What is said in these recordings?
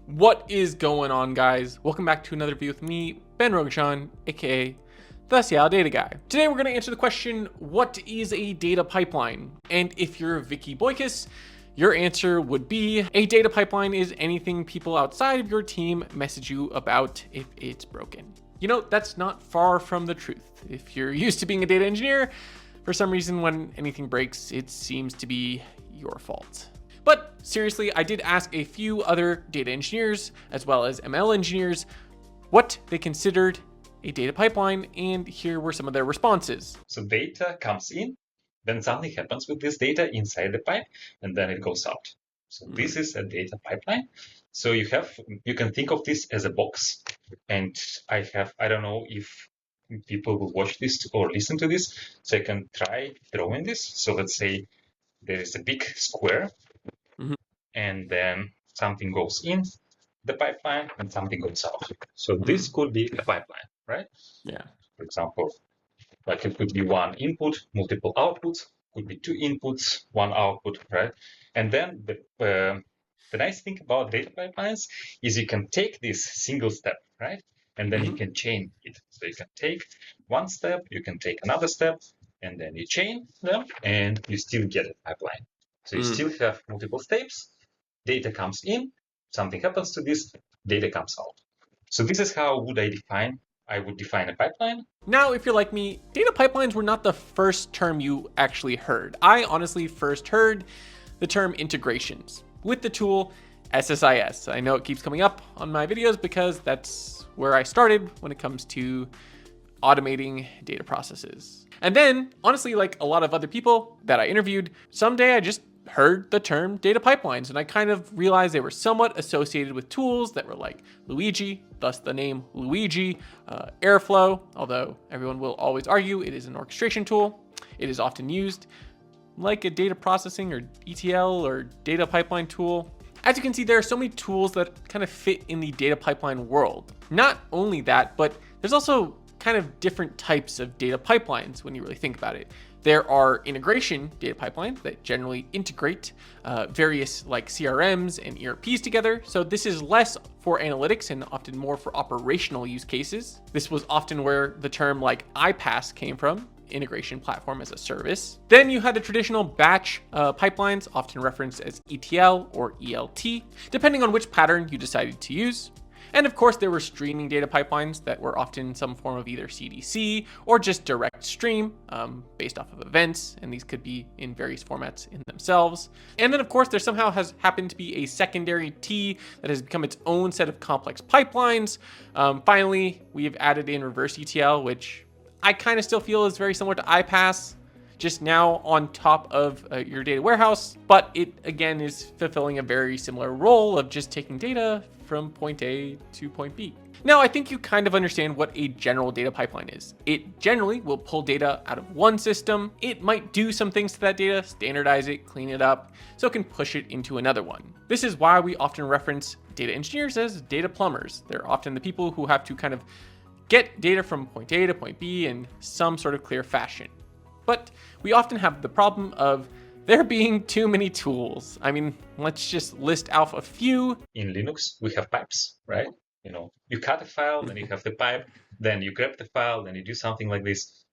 What is going on, guys? Welcome back to another video with me, Ben Rogashan, aka the Seattle Data Guy. Today we're going to answer the question, what is a data pipeline? And if you're Vicky Boykus, your answer would be a data pipeline is anything people outside of your team message you about if it's broken. You know, that's not far from the truth. If you're used to being a data engineer, for some reason when anything breaks, it seems to be your fault. But seriously, I did ask a few other data engineers, as well as ML engineers, what they considered a data pipeline, and here were some of their responses. So data comes in, then something happens with this data inside the pipe, and then it goes out. So this is a data pipeline. So you can think of this as a box. And I don't know if people will watch this or listen to this, so I can try drawing this. So let's say there is a big square, and then something goes in the pipeline and something goes out. So this could be a pipeline, right? Yeah. For example, like it could be one input, multiple outputs, could be two inputs, one output, right? And then the nice thing about data pipelines is you can take this single step, right? And then you can chain it. So you can take one step, you can take another step, and then you chain them, and you still get a pipeline. So you still have multiple steps. Data comes in, something happens to this, data comes out. So this is how I would define a pipeline. Now, if you're like me, data pipelines were not the first term you actually heard. I honestly first heard the term integrations with the tool SSIS. I know it keeps coming up on my videos because that's where I started when it comes to automating data processes. And then, honestly, like a lot of other people that I interviewed, someday I just heard the term data pipelines and I kind of realized they were somewhat associated with tools that were like Luigi, thus the name Luigi, Airflow, although everyone will always argue it is an orchestration tool. It is often used like a data processing or ETL or data pipeline tool. As you can see, there are so many tools that kind of fit in the data pipeline world. Not only that, but there's also kind of different types of data pipelines when you really think about it. There are integration data pipelines that generally integrate various like CRMs and ERPs together. So this is less for analytics and often more for operational use cases. This was often where the term like Ipaas came from, integration platform as a service. Then you had the traditional batch pipelines, often referenced as ETL or ELT, depending on which pattern you decided to use. And of course, there were streaming data pipelines that were often some form of either CDC or just direct stream based off of events. And these could be in various formats in themselves. And then of course, there somehow has happened to be a secondary T that has become its own set of complex pipelines. Finally, we have added in reverse ETL, which I kind of still feel is very similar to Ipaas, just now on top of your data warehouse, but it again is fulfilling a very similar role of just taking data from point A to point B. Now, I think you kind of understand what a general data pipeline is. It generally will pull data out of one system. It might do some things to that data, standardize it, clean it up, so it can push it into another one. This is why we often reference data engineers as data plumbers. They're often the people who have to kind of get data from point A to point B in some sort of clear fashion. But we often have the problem of there being too many tools. I mean, let's just list out a few. In Linux, we have pipes, right? You cut a file, then you have the pipe, then you grab the file, then you do something like this.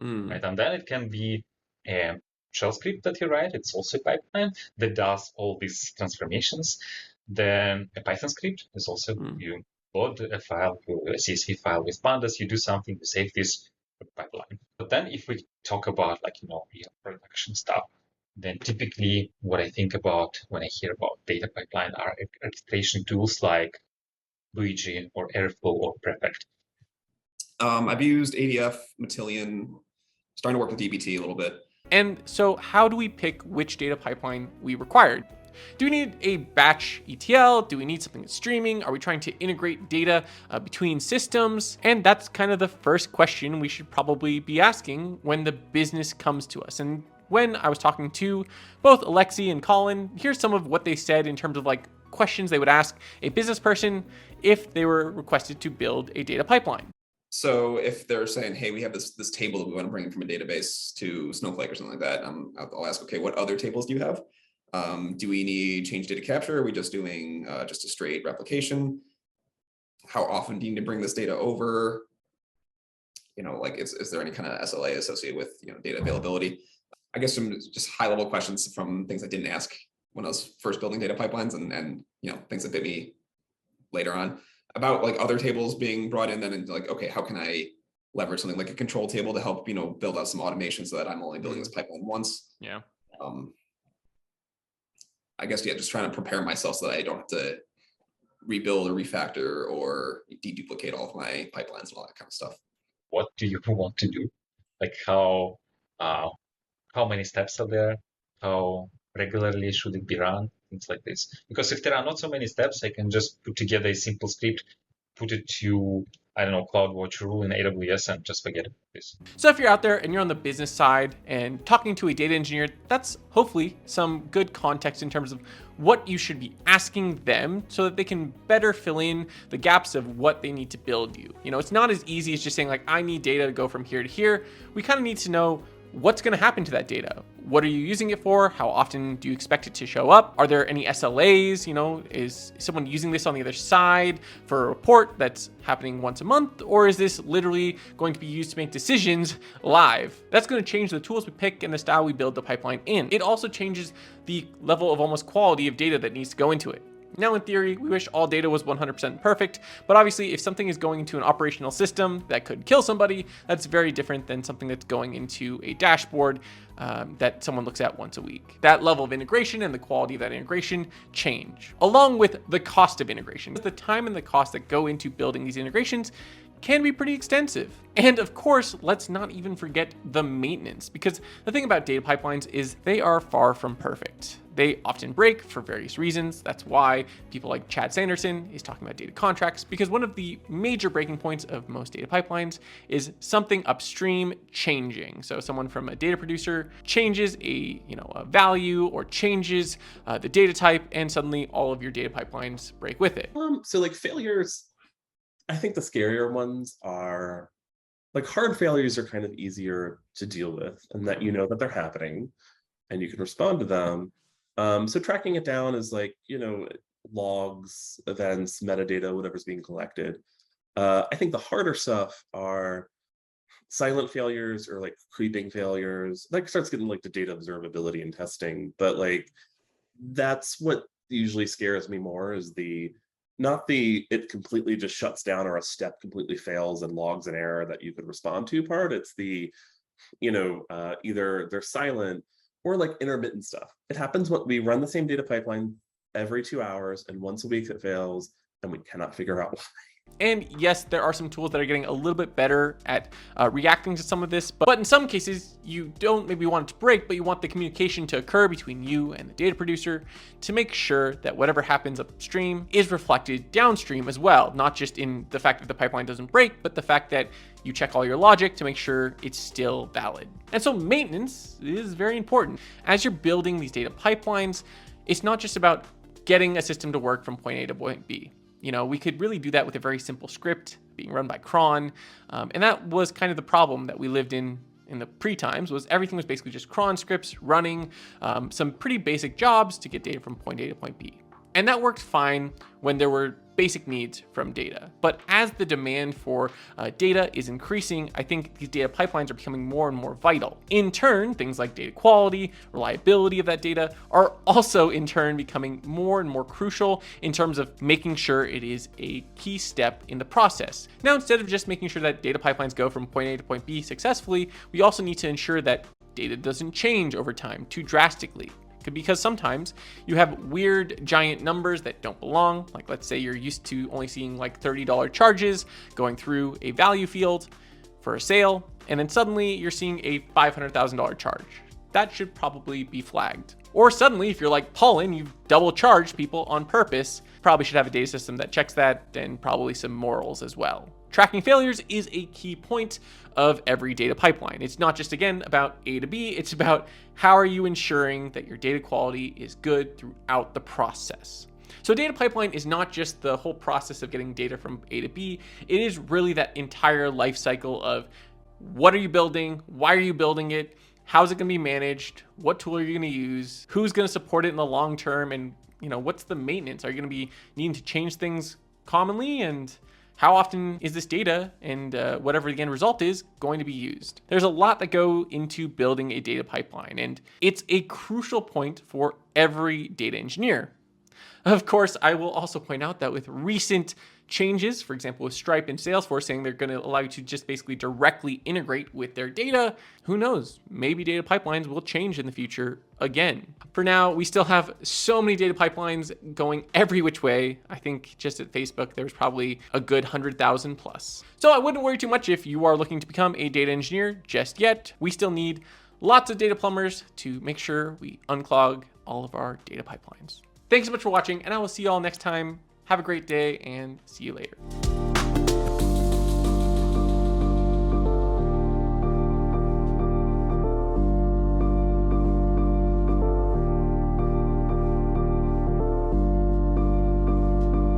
Right? And then it can be a shell script that you write. It's also a pipeline that does all these transformations. Then a Python script is also you load a file, a CSV file with pandas, you do something, you save this pipeline. But then if we talk about production stuff, then typically what I think about when I hear about data pipeline are orchestration tools like Luigi or Airflow or Prefect. I've used ADF, Matillion, starting to work with dbt a little bit. And so how do we pick which data pipeline we required? Do we need a batch ETL? Do we need something that's streaming? Are we trying to integrate data between systems? And that's kind of the first question we should probably be asking when the business comes to us. And when I was talking to both Alexey and Colin, here's some of what they said in terms of like questions they would ask a business person if they were requested to build a data pipeline. So if they're saying, hey, we have this table that we want to bring in from a database to Snowflake or something like that, I'll ask, okay, what other tables do you have? Do we need change data capture? Are we just doing just a straight replication? How often do you need to bring this data over? Like is there any kind of SLA associated with data availability? I guess some just high level questions from things I didn't ask when I was first building data pipelines, and things that bit me later on about like other tables being brought in then, and like, okay, how can I leverage something like a control table to help build out some automation so that I'm only building this pipeline once. Yeah. I guess just trying to prepare myself so that I don't have to rebuild or refactor or deduplicate all of my pipelines and all that kind of stuff. What do you want to do? Like how many steps are there? How regularly should it be run? Things like this. Because if there are not so many steps, I can just put together a simple script, put it to, I don't know, CloudWatch rule in AWS and just forget about this. So if you're out there and you're on the business side and talking to a data engineer, that's hopefully some good context in terms of what you should be asking them so that they can better fill in the gaps of what they need to build you. It's not as easy as just saying like, I need data to go from here to here. We kind of need to know what's going to happen to that data. What are you using it for? How often do you expect it to show up? Are there any SLAs? Is someone using this on the other side for a report that's happening once a month? Or is this literally going to be used to make decisions live? That's going to change the tools we pick and the style we build the pipeline in. It also changes the level of almost quality of data that needs to go into it. Now, in theory, we wish all data was 100% perfect, but obviously if something is going into an operational system that could kill somebody, that's very different than something that's going into a dashboard that someone looks at once a week. That level of integration and the quality of that integration change, along with the cost of integration. The time and the cost that go into building these integrations can be pretty extensive. And of course, let's not even forget the maintenance, because the thing about data pipelines is they are far from perfect. They often break for various reasons. That's why people like Chad Sanderson is talking about data contracts, because one of the major breaking points of most data pipelines is something upstream changing. So someone from a data producer changes a value or changes the data type, and suddenly all of your data pipelines break with it. So like failures, I think the scarier ones are like hard failures are kind of easier to deal with, and that that they're happening and you can respond to them. So tracking it down is like, logs, events, metadata, whatever's being collected. I think the harder stuff are silent failures or like creeping failures. That starts getting like the data observability and testing, but like that's what usually scares me more is not the it completely just shuts down or a step completely fails and logs an error that you could respond to part. It's the, either they're silent or like intermittent stuff. It happens when we run the same data pipeline every 2 hours and once a week it fails and we cannot figure out why. And yes, there are some tools that are getting a little bit better at reacting to some of this, but in some cases, you don't maybe want it to break, but you want the communication to occur between you and the data producer to make sure that whatever happens upstream is reflected downstream as well, not just in the fact that the pipeline doesn't break, but the fact that you check all your logic to make sure it's still valid. And so maintenance is very important. As you're building these data pipelines, it's not just about getting a system to work from point A to point B. We could really do that with a very simple script being run by cron. And that was kind of the problem that we lived in the pre-times, was everything was basically just cron scripts running some pretty basic jobs to get data from point A to point B. And that worked fine when there were basic needs from data. But as the demand for data is increasing, I think these data pipelines are becoming more and more vital. In turn, things like data quality, reliability of that data are also in turn becoming more and more crucial in terms of making sure it is a key step in the process. Now, instead of just making sure that data pipelines go from point A to point B successfully, we also need to ensure that data doesn't change over time too drastically. Because sometimes you have weird giant numbers that don't belong. Like let's say you're used to only seeing like $30 charges going through a value field for a sale, and then suddenly you're seeing a $500,000 charge. That should probably be flagged. Or suddenly, if you're like Pollen, you've double charged people on purpose, probably should have a data system that checks that, and probably some morals as well. Tracking failures is a key point of every data pipeline. It's not just, again, about A to B, it's about how are you ensuring that your data quality is good throughout the process. So a data pipeline is not just the whole process of getting data from A to B, it is really that entire life cycle of what are you building, why are you building it, how's it going to be managed, what tool are you going to use, who's going to support it in the long term, and what's the maintenance? Are you going to be needing to change things commonly, and how often is this data and whatever the end result is going to be used? There's a lot that go into building a data pipeline, and it's a crucial point for every data engineer. Of course, I will also point out that with recent changes, for example, with Stripe and Salesforce saying they're going to allow you to just basically directly integrate with their data, who knows? Maybe data pipelines will change in the future again. For now, we still have so many data pipelines going every which way. I think just at Facebook, there's probably a good 100,000 plus. So I wouldn't worry too much if you are looking to become a data engineer just yet. We still need lots of data plumbers to make sure we unclog all of our data pipelines. Thanks so much for watching, and I will see you all next time. Have a great day, and see you later.